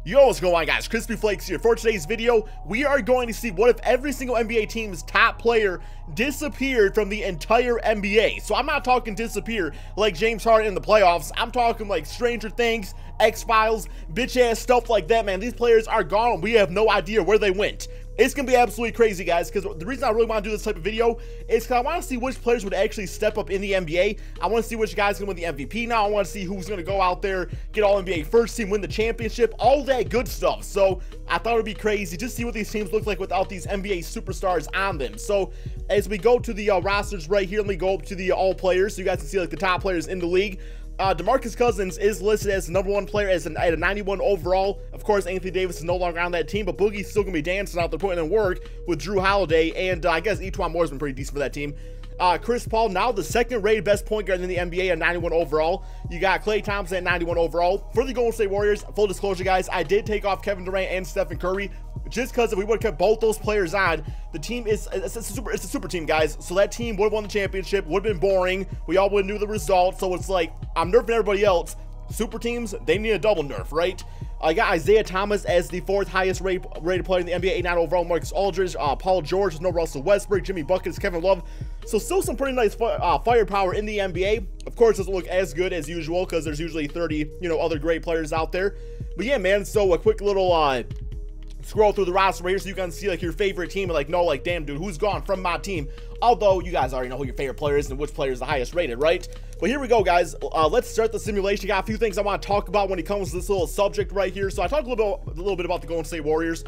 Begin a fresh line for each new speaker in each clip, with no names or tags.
Yo, what's going on, guys? Crispy Flakes here. For today's video, we are going to see what if every single NBA team's top player disappeared from the entire NBA. So I'm not talking disappear like James Harden in the playoffs. I'm talking like Stranger Things, X-Files, bitch-ass stuff like that, man. These players are gone. We have no idea where they went. It's going to be absolutely crazy, guys, because the reason I really want to do this type of video is because I want to see which players would actually step up in the NBA. I want to see which guys going to win the MVP now. I want to see who's going to go out there, get all NBA first team, win the championship, all that good stuff. So I thought it would be crazy just see what these teams look like without these NBA superstars on them. So as we go to the rosters right here, let me go up to the all players so you guys can see like the top players in the league. DeMarcus Cousins is listed as the #1 player at a 91 overall. Of course, Anthony Davis is no longer on that team, but Boogie's still going to be dancing out there, putting in work with Drew Holiday, and I guess Etuan Moore's been pretty decent for that team. Chris Paul, now the second-rated best point guard in the NBA at 91 overall. You got Klay Thompson at 91 overall. For the Golden State Warriors, full disclosure, guys, I did take off Kevin Durant and Stephen Curry just because if we would have kept both those players on, the team is it's a super team, guys. So that team would have won the championship, would have been boring. We all would have knew the result. So it's like I'm nerfing everybody else. Super teams, they need a double nerf, right? I got Isaiah Thomas as the 4th highest rated player in the NBA, 89 overall. Marcus Aldridge, Paul George, there's no Russell Westbrook, Jimmy Buckets, Kevin Love. So still some pretty nice firepower in the NBA. Of course, doesn't look as good as usual because there's usually 30, other great players out there. But yeah, man. So a quick little scroll through the roster right here so you can see like your favorite team and like know like, damn dude, who's gone from my team? Although you guys already know who your favorite player is and which player is the highest rated, right? But here we go, guys. Let's start the simulation. Got a few things I want to talk about when it comes to this little subject right here. So I talked a little bit about the Golden State Warriors.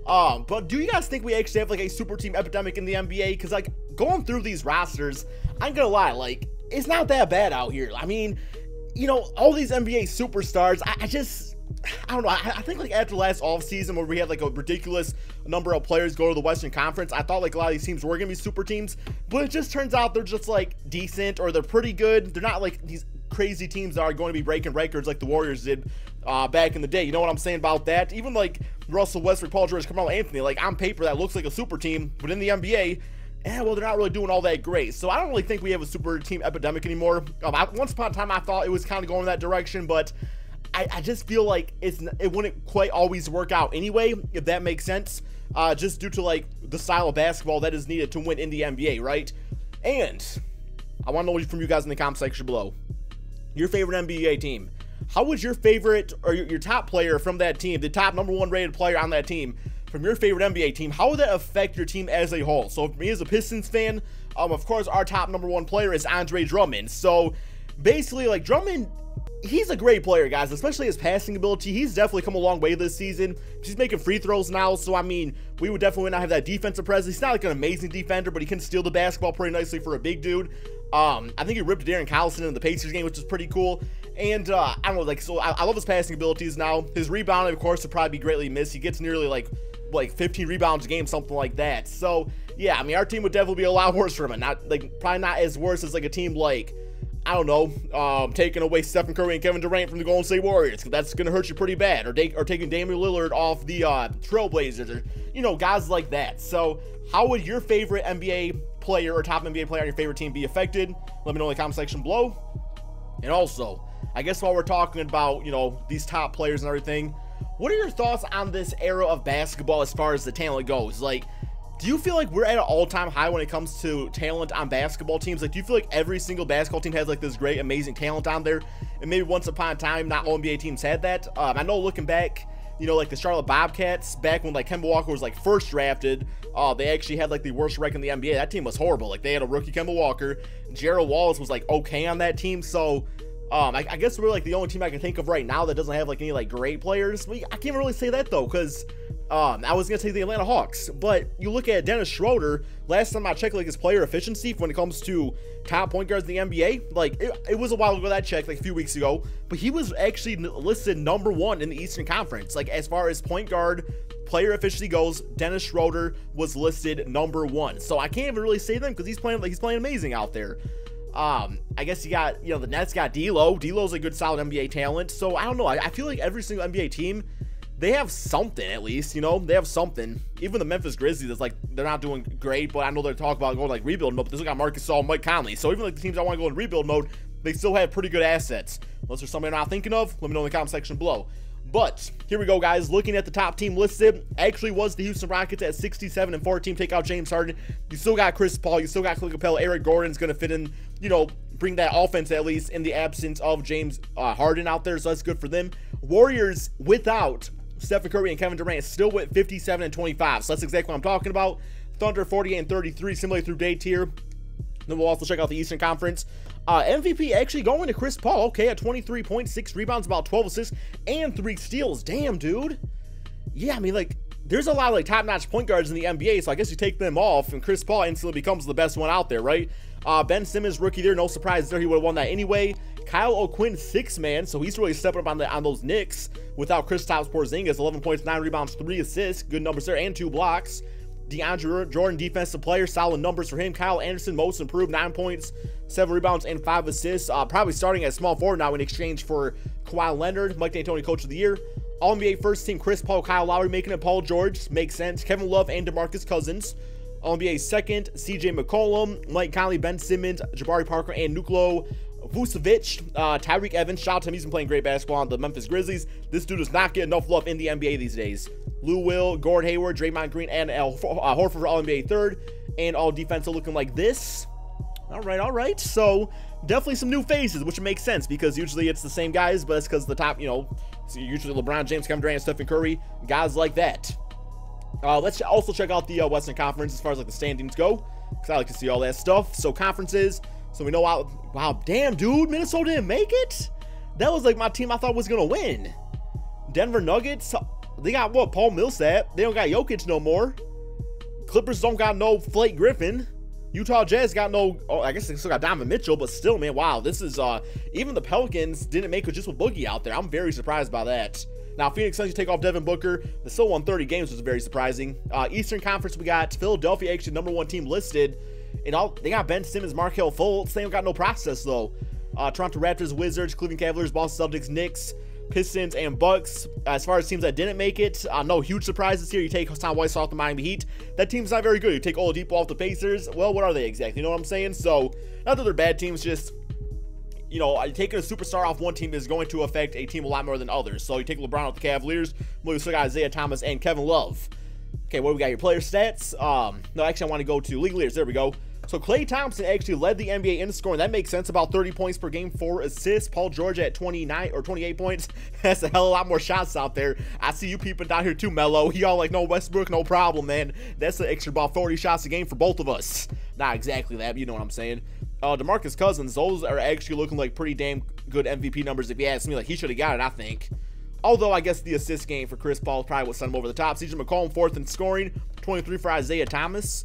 But do you guys think we actually have like a super team epidemic in the NBA? Because like going through these rosters, I'm gonna lie, like it's not that bad out here. I mean, all these NBA superstars, I don't know. I think like after last offseason where we had like a ridiculous number of players go to the Western Conference, I thought like a lot of these teams were gonna be super teams, but it just turns out they're just like decent or they're pretty good. They're not like these crazy teams that are going to be breaking records like the Warriors did back in the day. You know what I'm saying about that? Even like Russell Westbrook, Paul George, Carmelo Anthony, like on paper that looks like a super team, but in the NBA, well, they're not really doing all that great. So I don't really think we have a super team epidemic anymore. Once upon a time, I thought it was kind of going that direction, but I just feel like it wouldn't quite always work out anyway, if that makes sense, just due to like the style of basketball that is needed to win in the NBA, right? And I want to know from you guys in the comment section below, your favorite NBA team. How would your favorite or your top player from that team, the top #1 rated player on that team, from your favorite NBA team, how would that affect your team as a whole? So for me as a Pistons fan, of course our top #1 player is Andre Drummond. So basically like Drummond, he's a great player, guys, especially his passing ability. He's definitely come a long way this season. He's making free throws now, so I mean, we would definitely not have that defensive presence. He's not like an amazing defender, but he can steal the basketball pretty nicely for a big dude. I think he ripped Darren Collison in the Pacers game, which is pretty cool. And I don't know, like, so I love his passing abilities now. His rebounding, of course, would probably be greatly missed. He gets nearly like 15 rebounds a game, something like that. So yeah, I mean, our team would definitely be a lot worse for him. Probably not as worse as like a team like, I don't know, taking away Stephen Curry and Kevin Durant from the Golden State Warriors. That's going to hurt you pretty bad. Or taking Damian Lillard off the Trailblazers, or, guys like that. So how would your favorite NBA player or top NBA player on your favorite team be affected? Let me know in the comment section below. And also, I guess while we're talking about, these top players and everything, what are your thoughts on this era of basketball as far as the talent goes? Like, do you feel like we're at an all-time high when it comes to talent on basketball teams? Like, do you feel like every single basketball team has like this great, amazing talent on there? And maybe once upon a time, not all NBA teams had that. I know looking back, like the Charlotte Bobcats, back when like Kemba Walker was like first drafted, they actually had like the worst record in the NBA. That team was horrible. Like they had a rookie Kemba Walker. Gerald Wallace was like okay on that team. So I guess we're like the only team I can think of right now that doesn't have like any like great players. But I can't really say that though, because I was gonna say the Atlanta Hawks, but you look at Dennis Schroeder. Last time I checked like his player efficiency when it comes to top point guards in the NBA, like it was a while ago that I checked, like a few weeks ago, but he was actually listed #1 in the Eastern Conference. Like as far as point guard player efficiency goes, Dennis Schroeder was listed #1. So I can't even really say them because he's playing amazing out there. I guess you got, the Nets got D'Lo. D'Lo's a good solid NBA talent. So I don't know. I feel like every single NBA team, they have something at least, they have something. Even the Memphis Grizzlies, it's like they're not doing great, but I know they're talking about going like rebuild mode, but they still got Marcus Gasol, Mike Conley. So even like the teams I want to go in rebuild mode, they still have pretty good assets. Unless there's something I'm not thinking of, let me know in the comment section below. But here we go, guys. Looking at the top team listed, actually was the Houston Rockets at 67-14. Take out James Harden. You still got Chris Paul. You still got Clint Capella. Eric Gordon's going to fit in, you know, bring that offense at least in the absence of James Harden out there. So that's good for them. Warriors without Stephen Curry and Kevin Durant still with 57-25. So that's exactly what I'm talking about. Thunder 48-33, similarly through day tier. Then we'll also check out the Eastern Conference. MVP actually going to Chris Paul, okay, at 23.6 rebounds, about 12 assists, and 3 steals. Damn, dude. Yeah, I mean, like, there's a lot of, like, top-notch point guards in the NBA, so I guess you take them off, and Chris Paul instantly becomes the best one out there, right? Ben Simmons, rookie there, no surprise there. He would have won that anyway. Kyle O'Quinn, 6-man, so he's really stepping up on those Knicks without Kristaps Porzingis. 11 points, 9 rebounds, 3 assists. Good numbers there, and 2 blocks. DeAndre Jordan, defensive player, solid numbers for him. Kyle Anderson, most improved, 9 points, 7 rebounds, and 5 assists. Probably starting at small forward now in exchange for Kawhi Leonard. Mike D'Antoni, Coach of the Year. All-NBA first team, Chris Paul, Kyle Lowry, making it Paul George. Makes sense. Kevin Love and DeMarcus Cousins. All-NBA second, CJ McCollum, Mike Conley, Ben Simmons, Jabari Parker, and Nikola Vucevic. Tyreek Evans, shout out to him. He's been playing great basketball on the Memphis Grizzlies. This dude does not get enough love in the NBA these days. Lou Will, Gordon Hayward, Draymond Green, and Horford for All-NBA third. And all defensive looking like this. All right. So definitely some new faces, which makes sense because usually it's the same guys, but that's because the top, you know, so usually LeBron James, Kevin Durant, Stephen Curry, guys like that. Let's also check out the Western Conference as far as like the standings go, because I like to see all that stuff. So conferences, so we know wow, damn, dude, Minnesota didn't make it. That was like my team I thought was gonna win. Denver Nuggets, they got what? Paul Millsap. They don't got Jokic no more. Clippers don't got no Blake Griffin. Utah Jazz got no, oh, I guess they still got Donovan Mitchell, but still, man, wow, this is, even the Pelicans didn't make it just with Boogie out there. I'm very surprised by that. Now, Phoenix Suns, you take off Devin Booker. They still won 30 games, which is very surprising. Eastern Conference, we got Philadelphia, actually #1 team listed. And they got Ben Simmons, Markelle Fultz. They don't got no process, though. Toronto Raptors, Wizards, Cleveland Cavaliers, Boston Celtics, Knicks, Pistons, and Bucks. As far as teams that didn't make it, no huge surprises here. You take Hassan Whiteside off the Miami Heat. That team's not very good. You take Oladipo off the Pacers. Well, what are they exactly? You know what I'm saying? So, not that they're bad teams, just, you know, taking a superstar off one team is going to affect a team a lot more than others. So, you take LeBron off the Cavaliers. We still got Isaiah Thomas and Kevin Love. Okay, what do we got? Your player stats. No, actually, I want to go to league leaders. There we go. So Klay Thompson actually led the NBA in scoring. That makes sense. About 30 points per game, 4 assists. Paul George at 29 or 28 points. That's a hell of a lot more shots out there. I see you peeping down here too, Melo. Y'all like, no, Westbrook, no problem, man. That's an extra about 40 shots a game for both of us. Not exactly that, you know what I'm saying. DeMarcus Cousins, those are actually looking like pretty damn good MVP numbers if you ask me. Like, he should have got it, I think. Although, I guess the assist game for Chris Paul is probably what sent him over the top. CJ McCollum, 4th in scoring. 23 for Isaiah Thomas.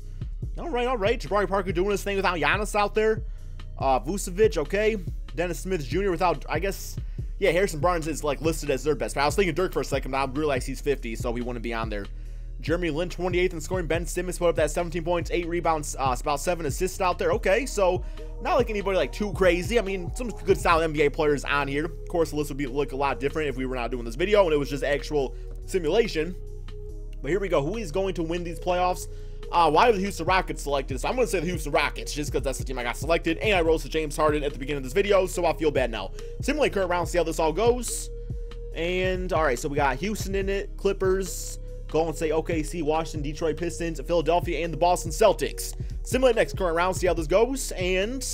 All right. Jabari Parker doing his thing without Giannis out there. Vucevic, okay. Dennis Smith Jr. without, I guess, yeah, Harrison Barnes is, like, listed as their best. But I was thinking Dirk for a second, but I realized he's 50, so he wouldn't be on there. Jeremy Lin, 28th in scoring. Ben Simmons put up that 17 points, 8 rebounds, about 7 assists out there. Okay, so not like anybody, like, too crazy. I mean, some good solid NBA players on here. Of course, the list would look a lot different if we were not doing this video and it was just actual simulation. But here we go. Who is going to win these playoffs? Why are the Houston Rockets selected? So I'm going to say the Houston Rockets just because that's the team I got selected. And I roasted James Harden at the beginning of this video, so I feel bad now. Simulate current round, see how this all goes. And, all right, so we got Houston in it, Clippers, Golden State, OKC, Washington, Detroit Pistons, Philadelphia, and the Boston Celtics. Simulate next current round, see how this goes. And,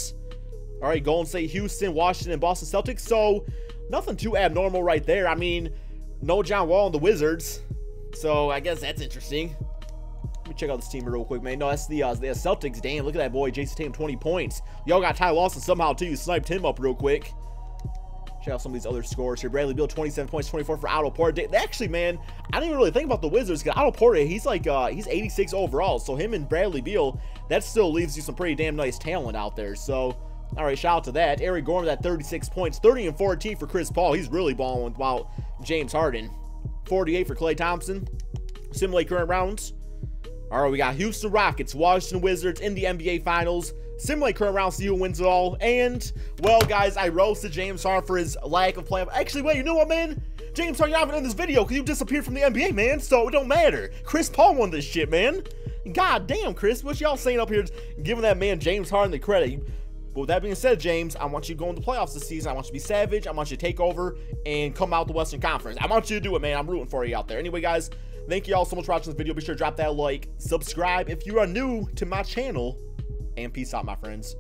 all right, Golden State, Houston, Washington, and Boston Celtics. So, nothing too abnormal right there. I mean, no John Wall and the Wizards. So, I guess that's interesting. Let me check out this team real quick, man. No, that's the Celtics. Damn, look at that boy. Jason Tatum, 20 points. Y'all got Ty Lawson somehow, too. You sniped him up real quick. Check out some of these other scores here. Bradley Beal, 27 points, 24 for Otto Porter. Actually, man, I didn't even really think about the Wizards because Otto Porter, he's like, he's 86 overall. So him and Bradley Beal, that still leaves you some pretty damn nice talent out there. So, all right, shout out to that. Eric Gordon with that 36 points, 30 and 14 for Chris Paul. He's really balling without James Harden. 48 for Klay Thompson. Simulate current rounds. All right, we got Houston Rockets, Washington Wizards in the NBA Finals. Simulate current round, see who wins it all. And, well, guys, I roasted James Harden for his lack of play. Actually, wait, you know what, man? James Harden, you're not even in this video because you disappeared from the NBA, man. So it don't matter. Chris Paul won this shit, man. God damn, Chris. What y'all saying up here giving that man James Harden the credit? But with that being said, James, I want you to go in the playoffs this season. I want you to be savage. I want you to take over and come out the Western Conference. I want you to do it, man. I'm rooting for you out there. Anyway, guys, thank you all so much for watching this video. Be sure to drop that like, subscribe if you are new to my channel, and peace out, my friends.